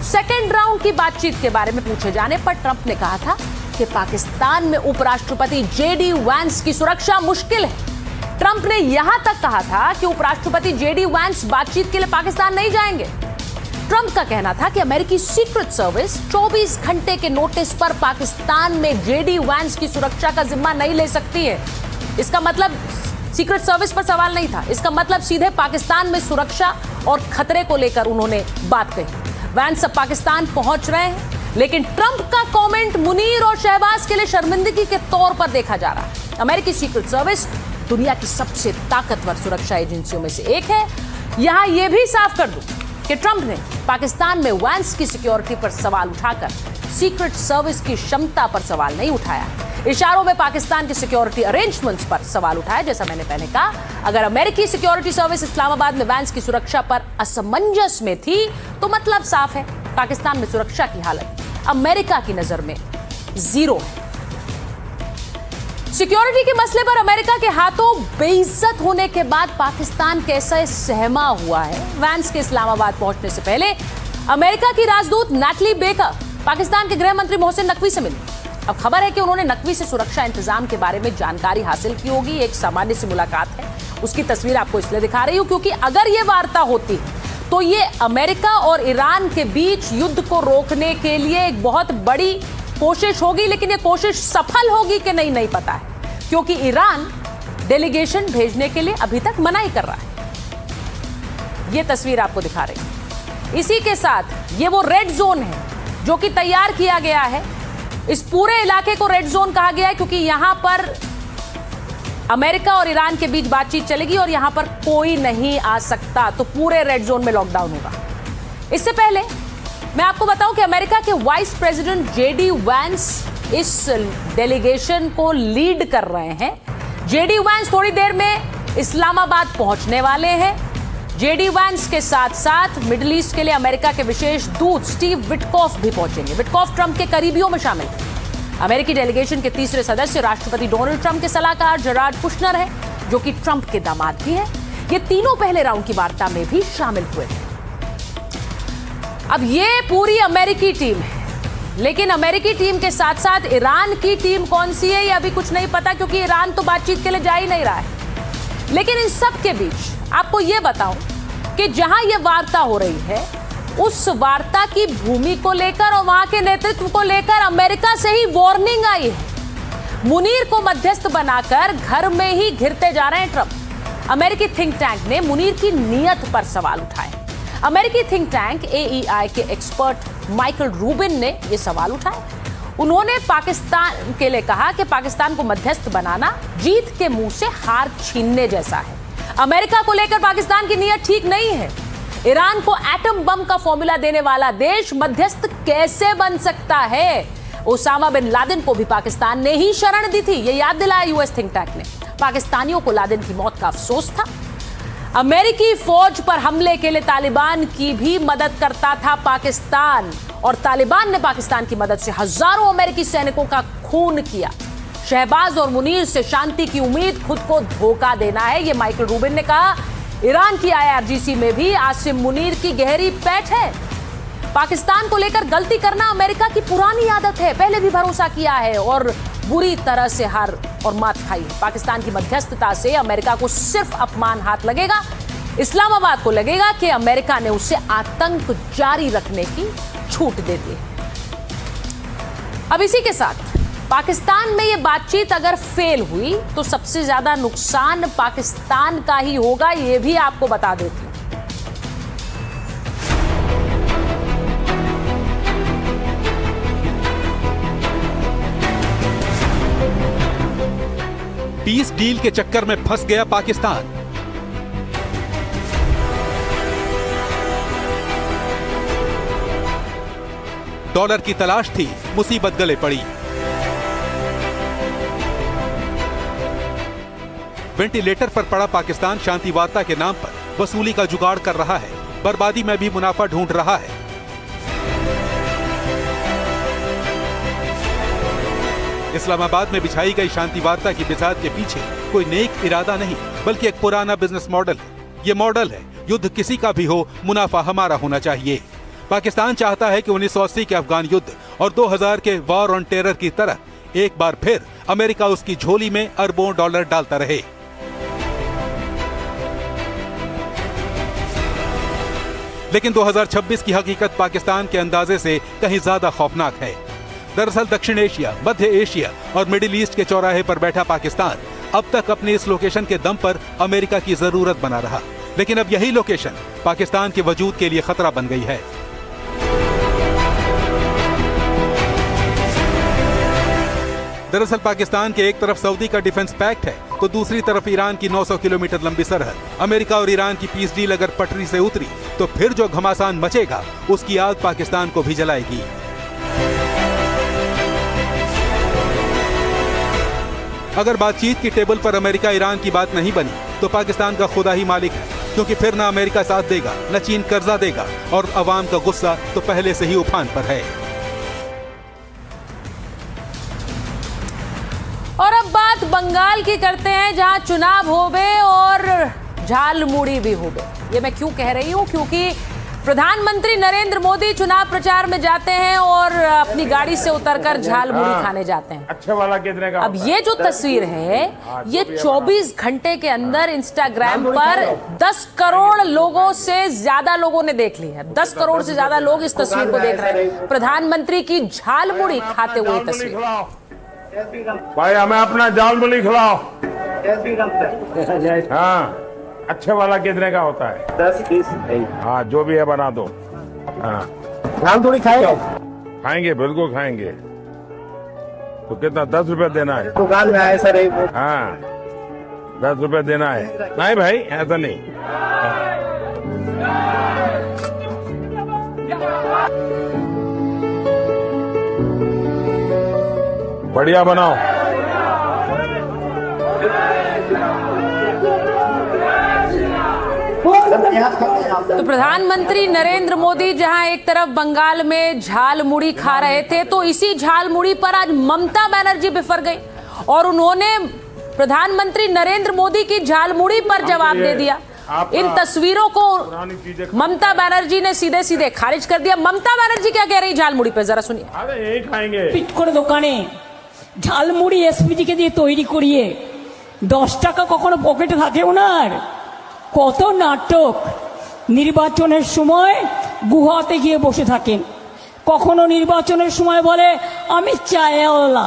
सेकेंड राउंड की बातचीत के बारे में पूछे जाने पर ट्रंप ने कहा था कि पाकिस्तान में उपराष्ट्रपति जेडी वैंस की सुरक्षा मुश्किल है। ट्रंप ने यहां तक कहा था कि उपराष्ट्रपति जेडी वैंस बातचीत के लिए पाकिस्तान नहीं जाएंगे। ट्रंप का कहना था कि अमेरिकी सीक्रेट सर्विस 24 घंटे के नोटिस पर पाकिस्तान में जेडी वैंस की सुरक्षा का जिम्मा नहीं ले सकती है। इसका मतलब सीक्रेट सर्विस पर सवाल नहीं था, इसका मतलब सीधे पाकिस्तान में सुरक्षा और खतरे को लेकर उन्होंने बात कही। वैंस अब पाकिस्तान पहुंच रहे हैं, लेकिन ट्रंप का कमेंट मुनीर और शहबाज के लिए शर्मिंदगी के तौर पर देखा जा रहा है। अमेरिकी सीक्रेट सर्विस दुनिया की सबसे ताकतवर सुरक्षा एजेंसियों में से एक है। यहां यह भी साफ कर दूं कि ट्रंप ने पाकिस्तान में वैंस की सिक्योरिटी पर सवाल उठाकर सीक्रेट सर्विस की क्षमता पर सवाल नहीं उठाया। इशारों में पाकिस्तान के सिक्योरिटी अरेंजमेंट्स पर सवाल उठाया। जैसा मैंने पहले कहा, अगर अमेरिकी सिक्योरिटी सर्विस इस्लामाबाद में वैंस की सुरक्षा पर असमंजस में थी तो मतलब साफ है, पाकिस्तान में सुरक्षा की हालत अमेरिका की नजर में जीरो है। सिक्योरिटी के मसले पर अमेरिका के हाथों बेइज्जत होने के बाद पाकिस्तान कैसे सहमा हुआ है। वैंस के इस्लामाबाद पहुंचने से पहले अमेरिका की राजदूत नैटली बेकर पाकिस्तान के गृह मंत्री मोहसिन नकवी से मिली। अब खबर है कि उन्होंने नकवी से सुरक्षा इंतजाम के बारे में जानकारी हासिल की होगी। एक सामान्य सी मुलाकात है, उसकी तस्वीर आपको इसलिए दिखा रही हूं क्योंकि अगर ये वार्ता होती तो ये अमेरिका और ईरान के बीच युद्ध को रोकने के लिए एक बहुत बड़ी कोशिश होगी, लेकिन ये कोशिश सफल होगी कि नहीं पता है, क्योंकि ईरान डेलीगेशन भेजने के लिए अभी तक मनाही कर रहा है। ये तस्वीर आपको दिखा रही हूं। इसी के साथ ये वो रेड जोन है जो कि तैयार किया गया है। इस पूरे इलाके को रेड जोन कहा गया है क्योंकि यहां पर अमेरिका और ईरान के बीच बातचीत चलेगी और यहां पर कोई नहीं आ सकता, तो पूरे रेड जोन में लॉकडाउन होगा। इससे पहले मैं आपको बताऊं कि अमेरिका के वाइस प्रेसिडेंट जेडी वैंस इस डेलीगेशन को लीड कर रहे हैं। जेडी वैंस थोड़ी देर में इस्लामाबाद पहुंचने वाले हैं। जेडी वैंस के साथ साथ मिडिल ईस्ट के लिए अमेरिका के विशेष दूत स्टीव विटकॉफ भी पहुंचेंगे। विटकॉफ ट्रंप के करीबियों में शामिल हैं। अमेरिकी डेलीगेशन के तीसरे सदस्य राष्ट्रपति डोनाल्ड ट्रंप के सलाहकार जरार्ड कुशनर है, जो कि ट्रंप के दामाद भी हैं। ये तीनों पहले राउंड की वार्ता में भी शामिल हुए थे। अब ये पूरी अमेरिकी टीम है, लेकिन अमेरिकी टीम के साथ साथ ईरान की टीम कौन सी है ये अभी कुछ नहीं पता, क्योंकि ईरान तो बातचीत के लिए जा ही नहीं रहा है। लेकिन इन सब के बीच आपको यह बताऊं कि जहां यह वार्ता हो रही है, उस वार्ता की भूमि को लेकर और वहां के नेतृत्व को लेकर अमेरिका से ही वार्निंग आई है। मुनीर को मध्यस्थ बनाकर घर में ही घिरते जा रहे हैं ट्रंप। अमेरिकी थिंक टैंक ने मुनीर की नीयत पर सवाल उठाए। अमेरिकी थिंक टैंक AEI के एक्सपर्ट माइकल रूबिन ने यह सवाल उठाए। उन्होंने पाकिस्तान के लिए कहा कि पाकिस्तान को मध्यस्थ बनाना जीत के मुंह से हार छीनने जैसा है। अमेरिका को लेकर पाकिस्तान की नीयत ठीक नहीं है। ईरान को एटम बम का फॉर्मूला देने वाला देश मध्यस्थ कैसे बन सकता है? ओसामा बिन लादेन को भी पाकिस्तान ने ही शरण दी थी, यह याद दिलाया यूएस थिंक टैंक ने। पाकिस्तानियों को लादेन की मौत का अफसोस था। अमेरिकी फौज पर हमले के लिए तालिबान की भी मदद करता था पाकिस्तान, और तालिबान ने पाकिस्तान की मदद से हजारों अमेरिकी सैनिकों का खून किया। शहबाज और मुनीर से शांति की उम्मीद खुद को धोखा देना है, यह माइकल रूबिन ने कहा। ईरान की IRGC में भी आसिम मुनीर की गहरी पैठ है। पाकिस्तान को लेकर गलती करना अमेरिका की पुरानी आदत है, पहले भी भरोसा किया है और बुरी तरह से हार और मात खाई है। पाकिस्तान की मध्यस्थता से अमेरिका को सिर्फ अपमान हाथ लगेगा। इस्लामाबाद को लगेगा कि अमेरिका ने उसे आतंक जारी रखने की छूट दे दी। अब इसी के साथ पाकिस्तान में यह बातचीत अगर फेल हुई तो सबसे ज्यादा नुकसान पाकिस्तान का ही होगा, यह भी आपको बता देती हूं। पीस डील के चक्कर में फंस गया पाकिस्तान। डॉलर की तलाश थी, मुसीबत गले पड़ी। वेंटिलेटर पर पड़ा पाकिस्तान शांति वार्ता के नाम पर वसूली का जुगाड़ कर रहा है, बर्बादी में भी मुनाफा ढूंढ रहा है। इस्लामाबाद में बिछाई गई शांति वार्ता की बिसात के पीछे कोई नेक इरादा नहीं, बल्कि एक पुराना बिजनेस मॉडल है। ये मॉडल है, युद्ध किसी का भी हो, मुनाफा हमारा होना चाहिए। पाकिस्तान चाहता है कि 1980 के अफगान युद्ध और 2000 के वॉर ऑन टेरर की तरह एक बार फिर अमेरिका उसकी झोली में अरबों डॉलर डालता रहे। लेकिन 2026 की हकीकत पाकिस्तान के अंदाजे से कहीं ज्यादा खौफनाक है। दरअसल दक्षिण एशिया, मध्य एशिया और मिडिल ईस्ट के चौराहे पर बैठा पाकिस्तान अब तक अपनी इस लोकेशन के दम पर अमेरिका की जरूरत बना रहा, लेकिन अब यही लोकेशन पाकिस्तान के वजूद के लिए खतरा बन गई है। दरअसल पाकिस्तान के एक तरफ सऊदी का डिफेंस पैक्ट है, तो दूसरी तरफ ईरान की 900 किलोमीटर लंबी सरहद। अमेरिका और ईरान की पीस डील अगर पटरी से उतरी तो फिर जो घमासान मचेगा उसकी आग पाकिस्तान को भी जलाएगी। अगर बातचीत की टेबल पर अमेरिका ईरान की बात नहीं बनी तो पाकिस्तान का खुदा ही मालिक है, क्योंकि फिर ना अमेरिका साथ देगा, न चीन कर्जा देगा और अवाम का गुस्सा तो पहले से ही उफान पर है। और अब बात बंगाल की करते हैं, जहां चुनाव होवे और झालमुड़ी भी होवे। ये मैं क्यों कह रही हूं, क्योंकि प्रधानमंत्री नरेंद्र मोदी चुनाव प्रचार में जाते हैं और अपनी गाड़ी से उतरकर झालमुड़ी खाने जाते हैं। अच्छे वाला कितने का? अब ये जो तस्वीर है ये 24 घंटे के अंदर इंस्टाग्राम पर 10 करोड़ लोगों से ज्यादा लोगों ने देख ली है। 10 करोड़ से ज्यादा लोग इस तस्वीर को देख रहे हैं, प्रधानमंत्री की झालमुड़ी खाते हुए तस्वीर। भाई हमें अपना झालमुड़ी खिलाओ। हाँ, अच्छे वाला कितने का होता है? 10-20। हाँ, जो भी है बना दो। हाँ, झालमुड़ी खाएंगे? खाएंगे, बिल्कुल खाएंगे। तो कितना 10 रुपए देना है? दुकान में आए सर। हाँ, 10 रुपए देना है। नहीं भाई, ऐसा नहीं। बढ़िया बनाओ। तो प्रधानमंत्री नरेंद्र मोदी जहां एक तरफ बंगाल में झालमुड़ी खा रहे थे, तो इसी झालमुड़ी पर आज ममता बनर्जी बिफर गई और उन्होंने प्रधानमंत्री नरेंद्र मोदी की झालमुड़ी पर जवाब दे दिया। इन तस्वीरों को ममता बनर्जी ने सीधे सीधे खारिज कर दिया। ममता बनर्जी क्या कह रही झालमुड़ी पे, जरा सुनिए। अरे यही खाएंगे। পিটকোর দোকানে ঝালমুড়ি এসপিজি কে দিয়ে তৈরি করিয়ে 10 টাকা কখনো পকেটে থাকে ওনার? কত নাটক! নির্বাচনের সময় গুহাতে গিয়ে বসে থাকেন, কখনো নির্বাচনের সময় বলে আমি চায়ওয়ালা।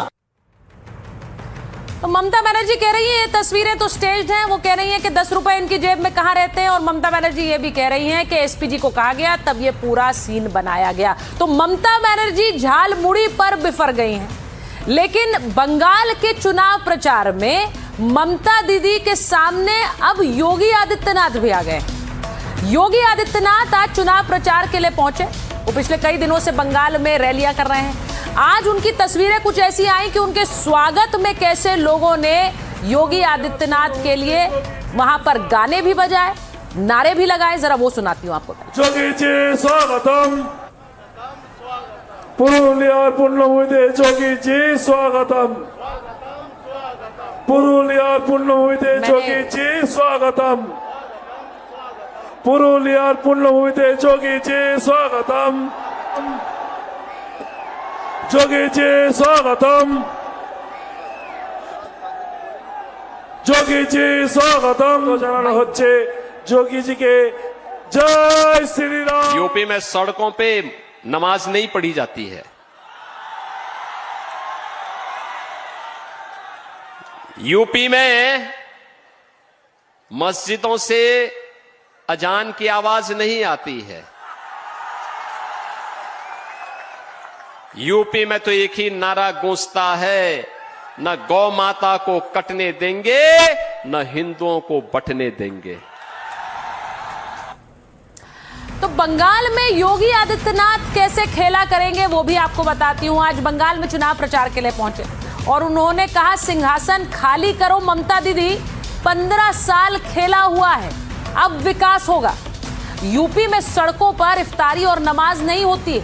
तो ममता बनर्जी कह रही है ये तस्वीरें तो स्टेज्ड हैं। वो कह रही हैं कि 10 रुपए इनकी जेब में कहाँ रहते हैं, और ममता बनर्जी ये भी कह रही हैं कि एसपीजी को कहा गया तब ये पूरा सीन बनाया गया। तो ममता बनर्जी झालमुड़ी पर बिफर गई हैं। लेकिन बंगाल के चुनाव प्रचार में ममता दीदी के सामने अब योगी आदित्यनाथ भी आ गए। योगी आदित्यनाथ आज चुनाव प्रचार के लिए पहुंचे। वो पिछले कई दिनों से बंगाल में रैलियां कर रहे हैं। आज उनकी तस्वीरें कुछ ऐसी आई कि उनके स्वागत में कैसे लोगों ने योगी आदित्यनाथ के लिए वहां पर गाने भी बजाए, नारे भी लगाए। जरा वो सुनाती हूँ आपको। जोगी जी स्वागतम, पुरुलियार पुण्यभूमिते जोगी जी स्वागतम, पुरुलियार पुण्यभूमिते जोगी जी स्वागतम, पुरुलियार पुण्यभूमिते जोगी जी स्वागतम, जोगी जी स्वागतम, जोगी जी स्वागतम। तो जाना होच्छे जोगी जी के जय श्री राम। यूपी में सड़कों पे नमाज नहीं पढ़ी जाती है। यूपी में मस्जिदों से अजान की आवाज नहीं आती है। यूपी में तो एक ही नारा गूंजता है, न गौ माता को कटने देंगे, न हिंदुओं को बंटने देंगे। तो बंगाल में योगी आदित्यनाथ कैसे खेला करेंगे वो भी आपको बताती हूं। आज बंगाल में चुनाव प्रचार के लिए पहुंचे और उन्होंने कहा सिंहासन खाली करो ममता दीदी, 15 साल खेला हुआ है, अब विकास होगा। यूपी में सड़कों पर इफ्तारी और नमाज नहीं होती है।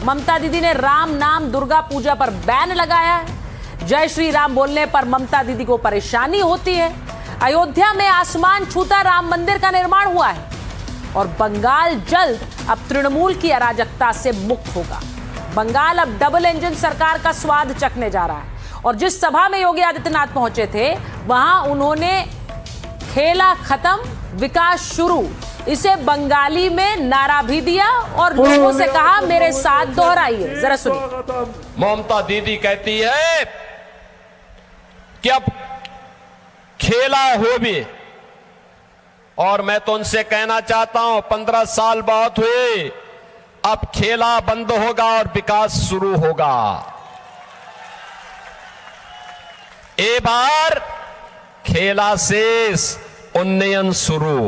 ममता दीदी ने राम नाम दुर्गा पूजा पर बैन लगाया है। जय श्री राम बोलने पर ममता दीदी को परेशानी होती है। अयोध्या में आसमान छूता राम मंदिर का निर्माण हुआ है और बंगाल जल्द अब तृणमूल की अराजकता से मुक्त होगा। बंगाल अब डबल इंजन सरकार का स्वाद चखने जा रहा है। और जिस सभा में योगी आदित्यनाथ पहुंचे थे वहां उन्होंने खेला खत्म विकास शुरू इसे बंगाली में नारा भी दिया और लोगों से कहा मेरे साथ दोहराइए। जरा सुनिए। ममता दीदी कहती है कि अब खेला हो भी, और मैं तो उनसे कहना चाहता हूं 15 साल बहुत हुए, अब खेला बंद होगा और विकास शुरू होगा। ए बार खेला शेष उन्नयन शुरू।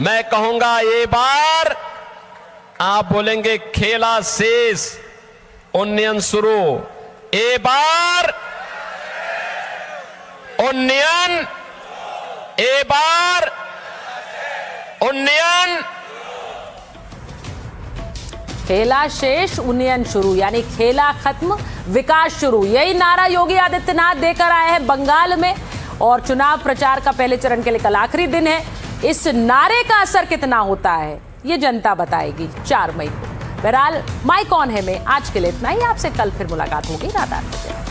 मैं कहूंगा ये बार आप बोलेंगे खेला शेष उन्नयन शुरू। ए बार उन्नयन, ए बार उन्नयन, खेला शेष उन्नयन शुरू, यानी खेला खत्म विकास शुरू। यही नारा योगी आदित्यनाथ देकर आए हैं बंगाल में और चुनाव प्रचार का पहले चरण के लिए कल आखिरी दिन है। इस नारे का असर कितना होता है ये जनता बताएगी 4 मई को। बहरहाल माई कौन है में आज के लिए इतना ही। आपसे कल फिर मुलाकात होगी रात 8 बजे।